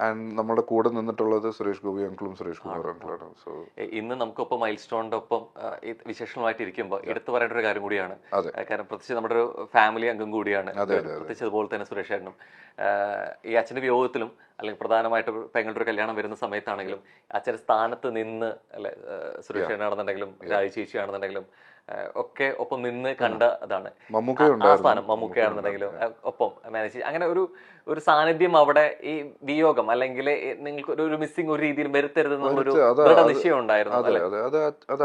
And നമ്മുടെ കൂടെ നിന്നിട്ടുള്ളത് സുരേഷ് ഗോപി അങ്കിളും സുരേഷ് കുമാർ അങ്കിളാണ്. സോ ഇന്ന് നമുക്കൊപ്പം മൈൽ സ്റ്റോണിന്റെ ഒപ്പം വിശേഷങ്ങളായിട്ട് ഇരിക്കുമ്പോൾ എടുത്തു പറയേണ്ട ഒരു കാര്യം കൂടിയാണ്. കാരണം പ്രത്യേകിച്ച് നമ്മുടെ ഒരു ഫാമിലി അംഗം കൂടിയാണ്, പ്രത്യേകിച്ച് അതുപോലെ തന്നെ സുരേഷ് ഏട്ടനും. ഈ അച്ഛന്റെ വിയോഗത്തിലും അല്ലെങ്കിൽ പ്രധാനമായിട്ട് പെങ്ങളുടെ ഒരു കല്യാണം വരുന്ന സമയത്താണെങ്കിലും അച്ഛന്റെ സ്ഥാനത്ത് നിന്ന് അല്ലെ സുരേഷ് ഏട്ടനാണെന്നുണ്ടെങ്കിലും രാജി ചേച്ചിയാണെന്നുണ്ടെങ്കിലും ഒക്കെ ഒപ്പം നിന്ന് കണ്ട അതാണ് ആ സ്ഥാനം. മമ്മൂക്കയാണെന്നുണ്ടെങ്കിലും ഒപ്പം മാനേജ് അങ്ങനെ ഒരു സാന്നിധ്യം അവിടെ ഈ വിയോഗം അല്ലെങ്കിൽ നിങ്ങൾക്ക് ഒരു മിസ്സിംഗ് ഒരു രീതിയിൽ വരുത്തരുതെന്നുള്ളൊരു നിശ്ചയം ഉണ്ടായിരുന്നു. അത്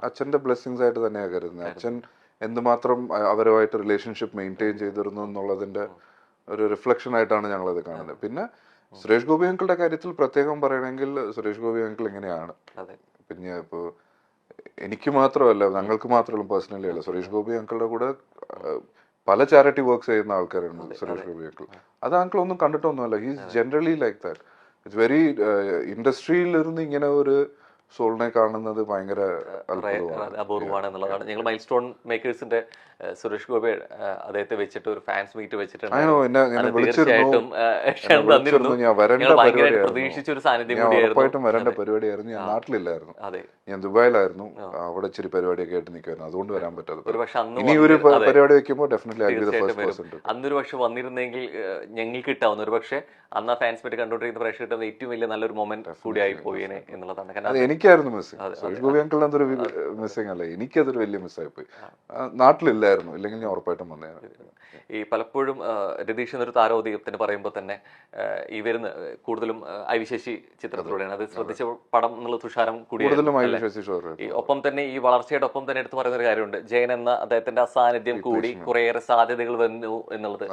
അച്ഛന്റെ ബ്ലെസ്സിങ്സ് ആയിട്ട് തന്നെയാണ് കരുതുന്നത്. അച്ഛൻ എന്തുമാത്രം അവരുമായിട്ട് റിലേഷൻഷിപ്പ് മെയിൻറ്റെയിൻ ചെയ്തിരുന്നു എന്നുള്ളതിന്റെ ഒരു റിഫ്ലക്ഷൻ ആയിട്ടാണ് ഞങ്ങളത് കാണുന്നത്. പിന്നെ സുരേഷ് ഗോപി അങ്കിളുടെ കാര്യത്തിൽ പ്രത്യേകം പറയണമെങ്കിൽ സുരേഷ് ഗോപി അങ്കിൾ എങ്ങനെയാണ്, പിന്നെ ഇപ്പോ എനിക്ക് മാത്രമല്ല ഞങ്ങൾക്ക് മാത്രമല്ല പേഴ്സണലി അല്ല, സുരേഷ് ഗോപി അങ്കിളുടെ കൂടെ പല ചാരിറ്റി വർക്ക്സ് ചെയ്യുന്ന ആൾക്കാരുണ്ട് സുരേഷ് ഗോപി അങ്കിൾ. അത് അങ്കിൾ ഒന്നും കണ്ടിട്ടൊന്നുമല്ല. He's generally like that. It's very ഇൻഡസ്ട്രിയിലിരുന്ന് ഇങ്ങനെ ഒരു സോളിനെ കാണുന്നത് ഭയങ്കര അപൂർവമാണ് എന്നുള്ളതാണ്. ഞങ്ങൾ മൈൽ സ്റ്റോൺ മേക്കേഴ്സിന്റെ സുരേഷ് ഗോപി അദ്ദേഹത്തെ വെച്ചിട്ട് ഒരു ഫാൻസ് മീറ്റ് വെച്ചിട്ടുണ്ട്. തീർച്ചയായിട്ടും പ്രതീക്ഷിച്ച ഒരു സാന്നിധ്യം ഉറപ്പായിട്ടും വരേണ്ട പരിപാടിയായിരുന്നു. ഞാൻ നാട്ടിലില്ലായിരുന്നു, ഞാൻ ദുബായിലായിരുന്നു. അവിടെ ഇച്ചിരി പരിപാടിയൊക്കെ ആയിട്ട് നിൽക്കുമായിരുന്നു, അതുകൊണ്ട് വരാൻ പറ്റാതെ. ഇനി ഒരു പരിപാടി വെക്കുമ്പോൾ ഡെഫിനറ്റ്ലി അന്നൊരു പക്ഷെ വന്നിരുന്നെങ്കിൽ ഞങ്ങൾക്ക് കിട്ടാവുന്ന ഒരു പക്ഷെ അന്ന് ആ ഫാൻസ് മീറ്റ് കണ്ടുകൊണ്ടിരിക്കുന്ന പ്രേക്ഷകർ കിട്ടുന്ന ഏറ്റവും വലിയ നല്ലൊരു മൊമെന്റ് കൂടിയായി പോയേനെ എന്നുള്ളതാണ്. എനിക്കായിരുന്നു മിസ്സിംഗ്. സുരേഷ് ഗോപി അങ്കിളിന് അതൊരു മിസ്സിംഗ് അല്ല, എനിക്കതൊരു വലിയ മിസ്സായി പോയി. നാട്ടിലില്ലായിരുന്നു, ഇല്ലെങ്കിൽ ഞാൻ ഉറപ്പായിട്ടും വന്നേനെ. ഈ പലപ്പോഴും രതീഷ് എന്നൊരു താരോദയത്തിന് പറയുമ്പോൾ തന്നെ ഈ വരുന്ന കൂടുതലും ഐവിശേഷി ചിത്രത്തിലൂടെയാണ്. അത് ശ്രദ്ധിച്ച പടം എന്നുള്ള തുഷാരം കൂടിയാണ്. ഈ ഒപ്പം തന്നെ ഈ വളർച്ചയുടെ ഒപ്പം തന്നെ എടുത്ത് പറയുന്ന ഒരു കാര്യമുണ്ട്, ജയൻ എന്ന അദ്ദേഹത്തിന്റെ അസാന്നിധ്യം കൂടി കുറേയേറെ സാധ്യതകൾ വന്നു എന്നുള്ളത്.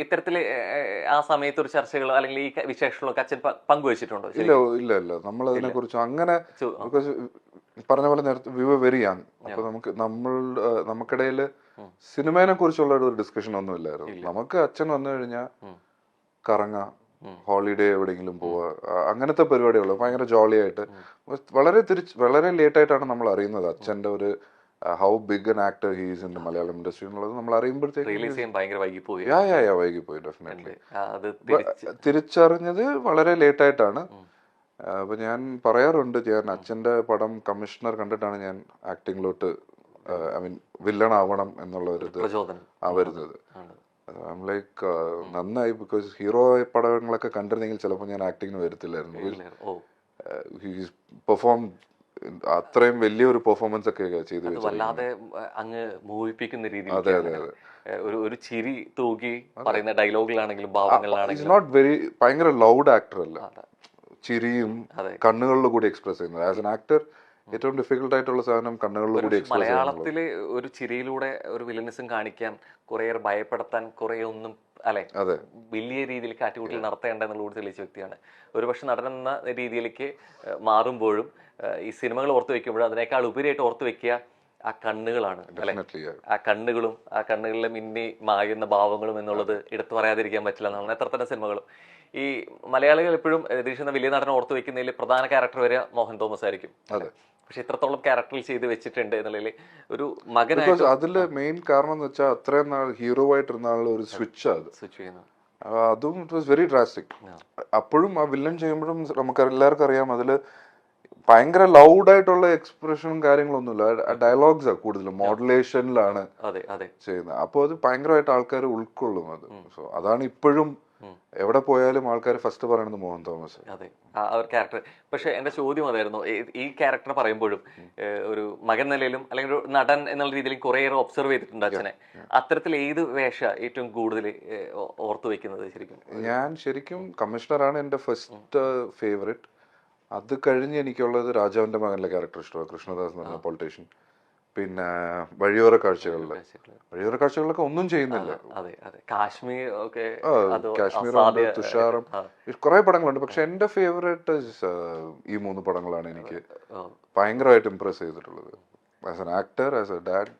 ഇത്തരത്തില് ആ സമയത്ത് ഒരു ചർച്ചകൾ അല്ലെങ്കിൽ ഈ വിശേഷങ്ങളൊക്കെ അച്ഛൻ പങ്കുവച്ചിട്ടുണ്ടോ? ഇല്ല നമ്മൾ അതിനെ കുറിച്ച് അങ്ങനെ പറഞ്ഞ പോലെ നേരത്തെ വി വർ വെരി യങ്. അപ്പൊ നമുക്കിടയിൽ സിനിമയെ കുറിച്ചുള്ള ഒരു ഡിസ്കഷൻ ഒന്നും ഇല്ലായിരുന്നു. നമുക്ക് അച്ഛൻ വന്നു കഴിഞ്ഞാൽ കറങ്ങാം, ഹോളിഡേ എവിടെയെങ്കിലും പോവുക, അങ്ങനത്തെ പരിപാടികളോ ഭയങ്കര ജോളിയായിട്ട്. വളരെ ലേറ്റ് ആയിട്ടാണ് നമ്മൾ അറിയുന്നത് അച്ഛന്റെ ഒരു how big an actor he's in Malayalam industry എന്നുള്ളത്. നമ്മൾ അറിയുമ്പോഴത്തേക്ക് വൈകിപ്പോയി ഡെഫിനറ്റ്ലി. തിരിച്ചറിഞ്ഞത് വളരെ ലേറ്റ് ആയിട്ടാണ്. അപ്പൊ ഞാൻ പറയാറുണ്ട്, ഞാൻ അച്ഛന്റെ പടം കമ്മീഷണർ കണ്ടിട്ടാണ് ഞാൻ ആക്ടിങ്ങിലോട്ട് ഐ മീൻ വില്ലൺ ആവണം എന്നുള്ള ഒരു ഇത് വരുന്നത്. ലൈക്ക് നന്നായി, ബിക്കോസ് ഹീറോ പടങ്ങളൊക്കെ കണ്ടിരുന്നെങ്കിൽ ചിലപ്പോൾ ഞാൻ ആക്ടിങ്ങിന് വരത്തില്ലായിരുന്നു. പെർഫോം അത്രയും വലിയൊരു പെർഫോമൻസ് ഒക്കെ ചെയ്തു വല്ലാതെ അങ്ങ് മോഹിപ്പിക്കുന്ന രീതിയിൽ ഒരു ചിരി തൂക്കി പറയുന്ന ഡയലോഗിലാണെങ്കിലും ഭാവങ്ങളിലാണെങ്കിലും നോട്ട് വെരി ഭയങ്കര ലൗഡ് ആക്ടർ അല്ല, ചിരിയും കണ്ണുകളിൽ കൂടി എക്സ്പ്രസ് ചെയ്യുന്നത്. ആസ് എൻ ആക്ടർ ഏറ്റവും ഡിഫിക്കൽട്ട് ആയിട്ടുള്ള സാധനം കണ്ണുകളിൽ കൂടി എക്സ്പ്രസ് ചെയ്യുന്നത്. മലയാളത്തില് ഒരു ചിരിയിലൂടെ ഒരു വില്ലനിസം കാണിക്കാൻ കുറേയേറെ ഭയപ്പെടുത്താൻ കുറെ ഒന്നും അല്ലെ വലിയ രീതിയിൽ കാറ്റുകൂട്ടിൽ നടത്തേണ്ട എന്നുള്ള തെളിയിച്ച വ്യക്തിയാണ്. ഒരുപക്ഷെ നടനെന്ന രീതിയിലേക്ക് മാറുമ്പോഴും ഈ സിനിമകൾ ഓർത്തു വെക്കുമ്പോഴും അതിനേക്കാൾ ഉപരിയായിട്ട് ഓർത്തു വെക്കുക ആ കണ്ണുകളാണ് അല്ലെ. ആ കണ്ണുകളും ആ കണ്ണുകളിലെ മിന്നി മായുന്ന ഭാവങ്ങളും എന്നുള്ളത് എടുത്തു പറയാതിരിക്കാൻ പറ്റില്ല എന്നാണ്. എത്ര തന്നെ സിനിമകളും ഈ മലയാളികൾ എപ്പോഴും രതീഷ് എന്ന വലിയ നടനെ ഓർത്തു വെക്കുന്നതിൽ പ്രധാന ക്യാരക്ടർ വരെ മോഹൻ തോമസ് ആയിരിക്കും. പക്ഷെ ഇത്രത്തോളം ക്യാരക്ടറിൽ ചെയ്ത് വെച്ചിട്ടുണ്ട് എന്നുള്ളതിൽ ഒരു മകനായിട്ട് അതില് മെയിൻ കാരണം എന്ന് വെച്ചാൽ അത്രയും നാൾ ഹീറോ ആയിട്ടിരുന്ന ആളുടെ ഒരു സ്വിച്ച് ചെയ്യുന്നത്. അതും ഇറ്റ് വാസ് വെരി ഡ്രാസ്റ്റിക്. അപ്പോഴും ആ വില്ലൻ ചെയ്യുമ്പോഴും നമുക്ക് എല്ലാവർക്കും അറിയാം അതില് ഭയങ്കര ലൗഡായിട്ടുള്ള എക്സ്പ്രഷനും കാര്യങ്ങളൊന്നുമില്ല, ഡയലോഗ്സാണ് കൂടുതലും, മോഡുലേഷനിലാണ് ചെയ്യുന്നത്. അപ്പോൾ അത് ഭയങ്കരമായിട്ട് ആൾക്കാർ ഉൾക്കൊള്ളും അത്. സോ അതാണ് ഇപ്പോഴും എവിടെ പോയാലും ആൾക്കാർ ഫസ്റ്റ് പറയുന്നത് മോഹൻ തോമസ്. അതെ, ആ ഒരു ക്യാരക്ടർ. പക്ഷെ എന്റെ ചോദ്യം അതായിരുന്നു, ഈ ക്യാരക്ടർ പറയുമ്പോഴും ഒരു മകൻ നിലയിലും അല്ലെങ്കിൽ ഒരു നടൻ എന്നുള്ള രീതിയിലും കുറേയേറെ ഒബ്സർവ് ചെയ്തിട്ടുണ്ട് അച്ഛനെ. അത്തരത്തിൽ ഏത് വേഷ ഏറ്റവും കൂടുതൽ ഓർത്തു വെക്കുന്നത്? ഞാൻ ശരിക്കും കമ്മീഷണറാണ് എന്റെ ഫസ്റ്റ് ഫേവറേറ്റ്. അത് കഴിഞ്ഞ് എനിക്കുള്ളത് രാജാവിന്റെ മകനിലെ ക്യാരക്ടർ ഇഷ്ടമാണ്, കൃഷ്ണദാസ് എന്ന് പറഞ്ഞ പൊളിറ്റീഷ്യൻ. പിന്നെ വഴിയോര കാഴ്ചകളിലൊക്കെ ഒന്നും ചെയ്യുന്നില്ല. കാശ്മീറുണ്ട്, തുഷാറും, കുറെ പടങ്ങളുണ്ട്. പക്ഷെ എന്റെ ഫേവറേറ്റ് ഈ 3 പടങ്ങളാണ് എനിക്ക് ഭയങ്കരമായിട്ട് ഇംപ്രസ് ചെയ്തിട്ടുള്ളത്. As an actor, as A dad,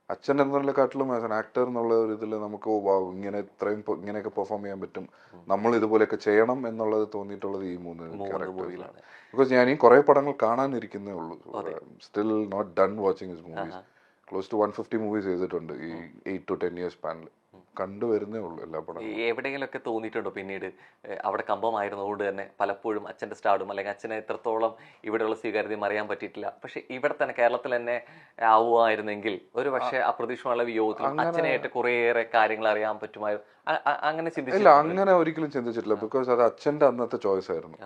അച്ഛൻ എന്നതിനെക്കാട്ടിലും ആസ് എൻ ആക്ടർ എന്നുള്ള ഒരു ഇതിൽ നമുക്ക് ഇങ്ങനെയൊക്കെ പെർഫോം ചെയ്യാൻ പറ്റും, നമ്മൾ ഇതുപോലെയൊക്കെ ചെയ്യണം എന്നുള്ളത് തോന്നിയിട്ടുള്ളത് ഈ 3 ക്യാരക്ടേഴ്സിലാണ്. ബിക്കോസ് ഞാൻ ഈ കുറെ പടങ്ങൾ കാണാനിരിക്കുന്നേ ഉള്ളൂ. Still not done watching his movies. Close to 150 movies ചെയ്തിട്ടുണ്ട് ഈ 8 to 10 years സ്പാനിൽ. കണ്ടുവരുന്നേ ഉള്ളൂ എല്ലാ പടങ്ങളും. എവിടെയെങ്കിലുമൊക്കെ തോന്നിയിട്ടുണ്ടോ പിന്നീട് അവിടെ കമ്പമായിരുന്നതുകൊണ്ട് തന്നെ പലപ്പോഴും അച്ഛൻ്റെ സ്റ്റാർഡും അല്ലെങ്കിൽ അച്ഛനെ എത്രത്തോളം ഇവിടെയുള്ള സ്വീകാര്യതയും അറിയാൻ പറ്റിയിട്ടില്ല, പക്ഷെ ഇവിടെ തന്നെ കേരളത്തിൽ തന്നെ ആവുമായിരുന്നെങ്കിൽ ഒരു പക്ഷേ അപ്രതീക്ഷിതമായ വിയോഗത്തിലും അച്ഛനായിട്ട് കുറേയേറെ കാര്യങ്ങൾ അറിയാൻ പറ്റുമായിരുന്നു, അങ്ങനെ ഇല്ല, ചിന്തിച്ചില്ല? അങ്ങനെ ഒരിക്കലും ചിന്തിച്ചിട്ടില്ല. ബിക്കോസ് അത് അച്ഛന്റെ അന്നത്തെ ചോയ്സ് ആയിരുന്നു.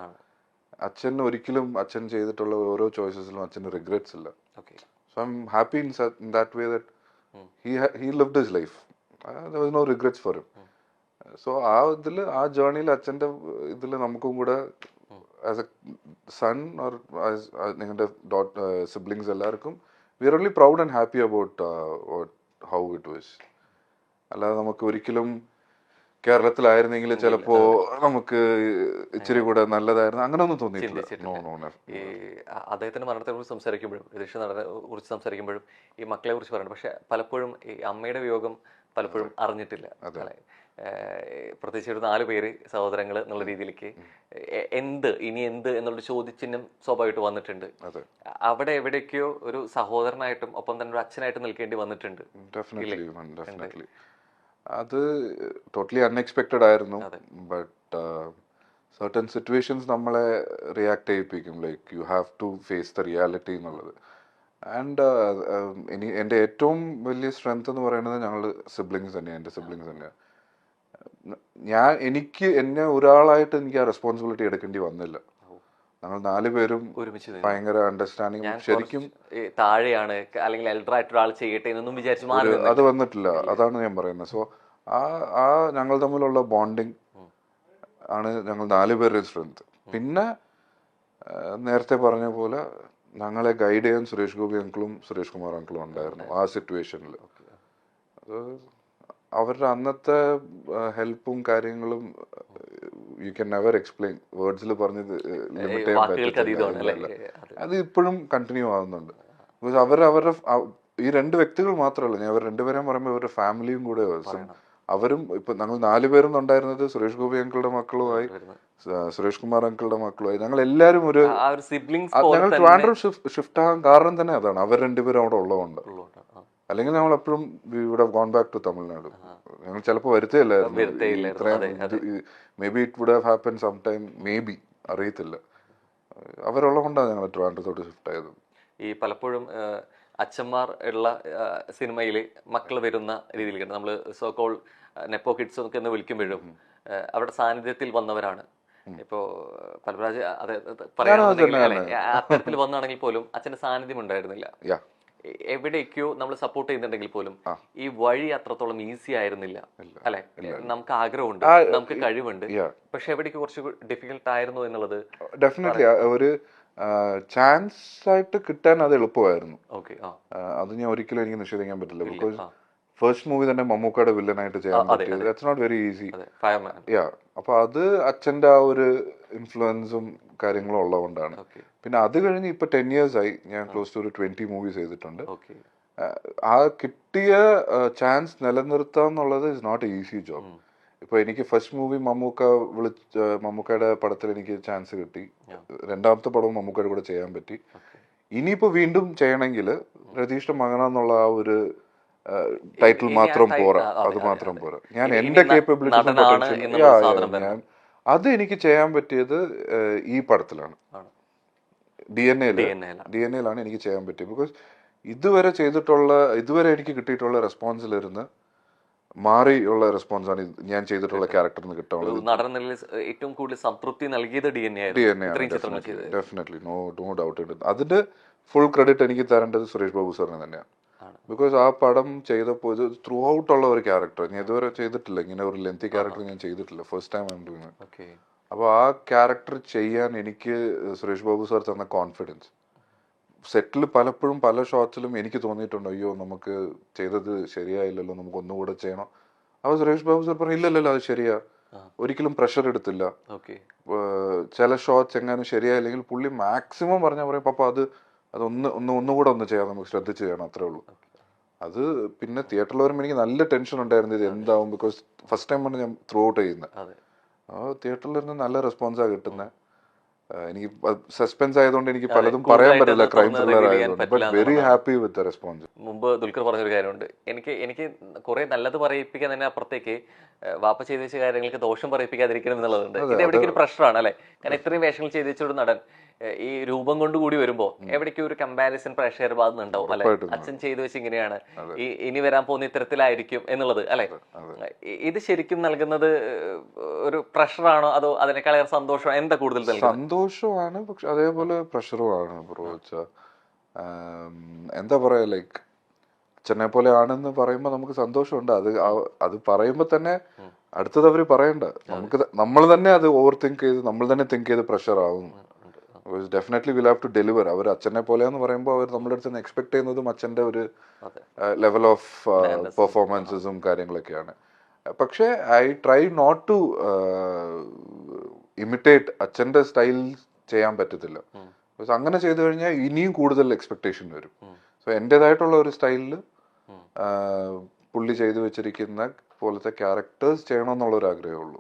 അച്ഛൻ ഒരിക്കലും അച്ഛൻ ചെയ്തിട്ടുള്ള ഓരോ ചോയ്സസിലും അച്ഛന് റിഗ്രറ്റ്സ് ഇല്ല. So I am happy in that way that he lived his life. There was no regrets for him. So ആ ജേർണിയിൽ അച്ഛൻ്റെ ഇതിൽ നമുക്കും കൂടെ ആസ് എ സൺ ഓർ നിങ്ങളുടെ സിബ്ലിങ്സ് എല്ലാവർക്കും we are only proud and happy about how it was. അല്ലാതെ നമുക്ക് ഒരിക്കലും കേരളത്തിലായിരുന്നെങ്കിൽ ചിലപ്പോ നമുക്ക് ഇച്ചിരി കൂടെ നല്ലതായിരുന്നു അങ്ങനെ ഒന്നും തോന്നിയിട്ടില്ല. ഈ അദ്ദേഹത്തിന്റെ മരണത്തെ കുറിച്ച് സംസാരിക്കുമ്പോഴും വിദേശ നടനെ കുറിച്ച് സംസാരിക്കുമ്പോഴും ഈ മക്കളെ കുറിച്ച് പറയുന്നത്, പക്ഷെ പലപ്പോഴും ഈ അമ്മയുടെ വിയോഗം പലപ്പോഴും അറിഞ്ഞിട്ടില്ല. പ്രത്യേകിച്ച് ഒരു 4 പേര് സഹോദരങ്ങൾ എന്നുള്ള രീതിയിലേക്ക് ഇനി എന്ത് എന്നുള്ള ചോദ്യചിഹ്നം സ്വാഭാവികമായിട്ട് വന്നിട്ടുണ്ട്. അവിടെ എവിടേക്കോ ഒരു സഹോദരനായിട്ടും ഒപ്പം തന്നെ ഒരു അച്ഛനായിട്ടും നിൽക്കേണ്ടി വന്നിട്ടുണ്ട്. അത് ടോട്ടലി അൺഎക്സ്പെക്റ്റഡ് ആയിരുന്നു. ബട്ട് സർട്ടൻ സിറ്റുവേഷൻസ് നമ്മളെ റിയാക്ട് ചെയ്യിപ്പിക്കും. Like you have to face the reality എന്നുള്ളത്. ആൻഡ് എൻ്റെ ഏറ്റവും വലിയ സ്ട്രെങ്ത് എന്ന് പറയുന്നത് ഞങ്ങൾ സിബ്ലിങ്സ് തന്നെയാണ്, എൻ്റെ സിബ്ലിങ്സ് തന്നെയാണ്. എന്നെ ഒരാളായിട്ട് എനിക്ക് ആ റെസ്പോൺസിബിലിറ്റി എടുക്കേണ്ടി വന്നില്ല. ഞങ്ങൾ 4 പേരും ഭയങ്കര അണ്ടർസ്റ്റാൻഡിങ്. ശരിക്കും താഴെയാണ് അല്ലെങ്കിൽ എൽഡർ ആയിട്ട് ഒരാൾ ചെയ്യട്ടെ എന്നൊന്നും വിചാരിച്ചു അത് വന്നിട്ടില്ല. അതാണ് ഞാൻ പറയുന്നത്. സോ ആ ഞങ്ങൾ തമ്മിലുള്ള ബോണ്ടിങ് ആണ് ഞങ്ങൾ 4 പേരുടെ സ്ട്രെങ്ത്. പിന്നെ നേരത്തെ പറഞ്ഞ പോലെ ഞങ്ങളെ ഗൈഡ് ചെയ്യാൻ സുരേഷ് ഗോപി അങ്കിളും സുരേഷ് കുമാർ അങ്കിളും ഉണ്ടായിരുന്നു ആ സിറ്റുവേഷനിൽ. അത് അവരുടെ അന്നത്തെ ഹെൽപ്പും കാര്യങ്ങളും യു ക്യാൻ നെവർ എക്സ്പ്ലെയിൻ, വേർഡ്സിൽ പറഞ്ഞ് ലിമിറ്റ് ചെയ്യാൻ പറ്റില്ല. അത് ഇപ്പോഴും കണ്ടിന്യൂ ആവുന്നുണ്ട്. ബിക്കോസ് അവരുടെ ഈ 2 വ്യക്തികൾ മാത്രമല്ല, ഞാൻ അവർ 2 പേരെയും പറയുമ്പോൾ അവരുടെ ഫാമിലിയും കൂടെ അവരും. ഇപ്പൊ ഞങ്ങൾ 4 പേരും ഉണ്ടായിരുന്നത് സുരേഷ് ഗോപി അങ്കിളുടെ മക്കളുമായി, സുരേഷ് കുമാർ അങ്കിളുടെ മക്കളുമായി. ഞങ്ങൾ എല്ലാവരും ഞങ്ങൾ ട്രിവാൻഡ്രം ഷിഫ്റ്റ് ആകാൻ കാരണം തന്നെ അതാണ്, അവർ 2 പേരും അവിടെ ഉള്ളതുകൊണ്ട്. അല്ലെങ്കിൽ ഞങ്ങൾ എപ്പോഴും ഇവിടെ ഗോൺ ബാക്ക് ടു തമിഴ്നാട്. ഞങ്ങൾ ചിലപ്പോൾ വരുത്തേയില്ലായിരുന്നു. Maybe it would have happen some time, maybe, അറിയത്തില്ല. അവരുള്ളത് കൊണ്ടാണ് ഞങ്ങൾ ട്രിവാൻഡ്രത്തോട്ട് ഷിഫ്റ്റ് ആയത്. ഈ പലപ്പോഴും അച്ഛന്മാർ ഉള്ള സിനിമയിൽ മക്കൾ വരുന്ന രീതിയിലേക്ക് നമ്മൾ സോകോൾ നെപ്പോ കിഡ്സ് ഒക്കെ എന്ന് വിളിക്കുമ്പോഴും അവരുടെ സാന്നിധ്യത്തിൽ വന്നവരാണ്. ഇപ്പോ പലരാജ് അത്തരത്തിൽ വന്നാണെങ്കിൽ പോലും അച്ഛന്റെ സാന്നിധ്യം ഉണ്ടായിരുന്നില്ല. എവിടേക്കോ നമ്മൾ സപ്പോർട്ട് ചെയ്യുന്നുണ്ടെങ്കിൽ പോലും ഈ വഴി അത്രത്തോളം ഈസി ആയിരുന്നില്ല, അല്ലെ? നമുക്ക് ആഗ്രഹമുണ്ട്, നമുക്ക് കഴിവുണ്ട്, പക്ഷെ എവിടേക്ക് കുറച്ച് ഡിഫിക്കൽട്ട് ആയിരുന്നു എന്നുള്ളത് ഡെഫിനറ്റ്ലി ഒരു ചാൻസ് ആയിട്ട് കിട്ടാൻ അത് എളുപ്പമായിരുന്നു. അത് ഞാൻ ഒരിക്കലും എനിക്ക് നിഷേധിക്കാൻ പറ്റില്ല. ബിക്കോസ് ഫസ്റ്റ് മൂവി തന്നെ മമ്മൂക്കയുടെ വില്ലനായിട്ട് ചെയ്യാൻ പറ്റിയത് ദാറ്റ്സ് നോട്ട് വെരി ഈസി. അപ്പൊ അത് അച്ഛന്റെ ആ ഒരു ഇൻഫ്ലുവൻസും കാര്യങ്ങളും ഉള്ളതുകൊണ്ടാണ്. പിന്നെ അത് കഴിഞ്ഞ് ഇപ്പൊ 10 years ആയി ഞാൻ ക്ലോസ് ടു ഒരു 20 മൂവീസ് ചെയ്തിട്ടുണ്ട്. ആ കിട്ടിയ ചാൻസ് നിലനിർത്താന്നുള്ളത് is not a easy job. ഇപ്പൊ എനിക്ക് ഫസ്റ്റ് മൂവി മമ്മൂക്കയുടെ പടത്തിൽ എനിക്ക് ചാൻസ് കിട്ടി. 2ാമത്തെ പടവും മമ്മൂക്കയുടെ കൂടെ ചെയ്യാൻ പറ്റി. ഇനിയിപ്പോ വീണ്ടും ചെയ്യണമെങ്കിൽ രതീഷിന്റെ മകനെന്നുള്ള ആ ഒരു ടൈറ്റിൽ മാത്രം പോരാ, അത് മാത്രം പോരാ. ഞാൻ എന്റെ കേപ്പബിലിറ്റി അത് എനിക്ക് ചെയ്യാൻ പറ്റിയത് ഈ പടത്തിലാണ്, DNA-ലാണ് എനിക്ക് ചെയ്യാൻ പറ്റിയത്. ബിക്കോസ് ഇതുവരെ എനിക്ക് കിട്ടിയിട്ടുള്ള റെസ്പോൺസിലിരുന്ന് മാറിയുള്ള റെസ്പോൺസ് ആണ് ഞാൻ ചെയ്തിട്ടുള്ള ക്യാരക്ടറിന് കിട്ടാനുള്ളത്. ഏറ്റവും കൂടുതൽ സംതൃപ്തി നൽകിയത് DNA ഡെഫിനറ്റ്ലി, നോ ഡൗട്ട് ഉണ്ട്. അതിന്റെ ഫുൾ ക്രെഡിറ്റ് എനിക്ക് തരേണ്ടത് സുരേഷ് ബാബു സാറിന് തന്നെയാണ്. ബിക്കോസ് ആ പടം ചെയ്തപ്പോൾ ഇത് ത്രൂ ഔട്ട് ഉള്ള ഒരു ക്യാരക്ടർ ഞാൻ ഇതുവരെ ചെയ്തിട്ടില്ല. ഇങ്ങനെ ഒരു ലെങ്തി ക്യാരക്ടർ ഞാൻ ചെയ്തിട്ടില്ല, first time I am doing it. അപ്പോൾ ആ ക്യാരക്ടർ ചെയ്യാൻ എനിക്ക് സുരേഷ് ബാബു സാർ തന്ന കോൺഫിഡൻസ്. സെറ്റിൽ പലപ്പോഴും പല ഷോട്ട്സിലും എനിക്ക് തോന്നിയിട്ടുണ്ട്, അയ്യോ നമുക്ക് ചെയ്തത് ശരിയായില്ലല്ലോ, നമുക്ക് ഒന്നുകൂടെ ചെയ്യണം. അപ്പോൾ സുരേഷ് ബാബു സാർ പറഞ്ഞു ഇല്ലല്ലോ അത് ശരിയാ, ഒരിക്കലും പ്രഷർ എടുത്തില്ല. ചില ഷോട്ട്സ് എങ്ങാനും ശരിയായില്ലെങ്കിൽ പുള്ളി മാക്സിമം പറഞ്ഞാൽ പറയും പപ്പ ഒന്നുകൂടെ ചെയ്യാം, നമുക്ക് ശ്രദ്ധിച്ച് ചെയ്യണം, അത്രേ ഉള്ളൂ. അത് പിന്നെ തിയേറ്ററിൽ വരുമ്പോൾ എനിക്ക് നല്ല ടെൻഷൻ ഉണ്ടായിരുന്നു ഇത് എന്താവും. ബിക്കോസ് ഫസ്റ്റ് ടൈമാണ് ഞാൻ ത്രൂ ഔട്ട് ചെയ്യുന്നത്. തിയേറ്ററിൽ ഇരുന്ന് നല്ല റെസ്പോൺസാണ് കിട്ടുന്നത്. എനിക്ക് സസ്പെൻസ് ആയതുകൊണ്ട് എനിക്ക് പലതും പറയാൻ കൂടുതലായിട്ട് പറ്റില്ല, അത് ക്രൈം തുറന്ന് ത്രില്ലർ reveal ചെയ്യാൻ ആയതുകൊണ്ട്. ബട്ട് പറ്റില്ല വെരി എന്നുള്ളതാണ്. Happy with the response. മുമ്പ് ദുൽഖർ പറഞ്ഞൊരു കാര്യമുണ്ട്, എനിക്ക് കുറെ നല്ലത് പറയിപ്പിക്കാൻ തന്നെ അപ്പുറത്തേക്ക് വാപ്പ ചെയ്തു വെച്ച കാര്യങ്ങൾക്ക് ദോഷം പറയിപ്പിക്കാതിരിക്കണം എന്നുള്ളതുണ്ട്. ഇത് എവിടേക്ക് ഒരു പ്രഷറാണ് അല്ലെ? കാരണം ഇത്രയും വേഷങ്ങൾ ചെയ്തു വെച്ചൊരു നടൻ ഈ രൂപം കൊണ്ട് കൂടി വരുമ്പോ എവിടേക്കും ഒരു കമ്പാരിസൺ പ്രേക്ഷകർ ഭാഗത്തുണ്ടാവും അല്ലെ? അച്ഛൻ ചെയ്തു വെച്ച് ഇങ്ങനെയാണ്, ഇനി വരാൻ പോകുന്ന ഇത്തരത്തിലായിരിക്കും എന്നുള്ളത് അല്ലെ? ഇത് ശരിക്കും നൽകുന്നത് ഒരു പ്രഷറാണോ അതോ അതിനേക്കാളേറെ സന്തോഷമാണോ? എന്താ കൂടുതൽ നൽകുന്നത്? സന്തോഷമാണ്, പക്ഷെ അതേപോലെ പ്രഷറുമാണ് ബ്രോ. എന്താ പറയാ, ലൈക്ക് അച്ഛനെ പോലെ ആണെന്ന് പറയുമ്പോൾ നമുക്ക് സന്തോഷമുണ്ട്. അത് പറയുമ്പോൾ തന്നെ അടുത്തത് അവര് പറയണ്ട, നമ്മൾ തന്നെ അത് ഓവർ തിങ്ക് ചെയ്ത് നമ്മൾ തന്നെ തിങ്ക് ചെയ്ത് പ്രഷർ ആവും. Definitely will have to deliver. അവർ അച്ഛനെ പോലെയെന്ന് പറയുമ്പോൾ അവർ നമ്മുടെ അടുത്ത് നിന്ന് എക്സ്പെക്ട് ചെയ്യുന്നതും അച്ഛൻ്റെ ഒരു ലെവൽ ഓഫ് പെർഫോമൻസസും കാര്യങ്ങളൊക്കെയാണ്. പക്ഷേ I try not to imitate. അച്ഛൻ്റെ സ്റ്റൈൽ ചെയ്യാൻ പറ്റത്തില്ല. അങ്ങനെ ചെയ്തു കഴിഞ്ഞാൽ ഇനിയും കൂടുതൽ എക്സ്പെക്ടേഷൻ വരും. സോ എൻ്റെതായിട്ടുള്ള ഒരു സ്റ്റൈലിൽ പുള്ളി ചെയ്തു വെച്ചിരിക്കുന്ന പോലത്തെ ക്യാരക്ടേഴ്സ് ചെയ്യണമെന്നുള്ളൊരു ആഗ്രഹമേ ഉള്ളൂ.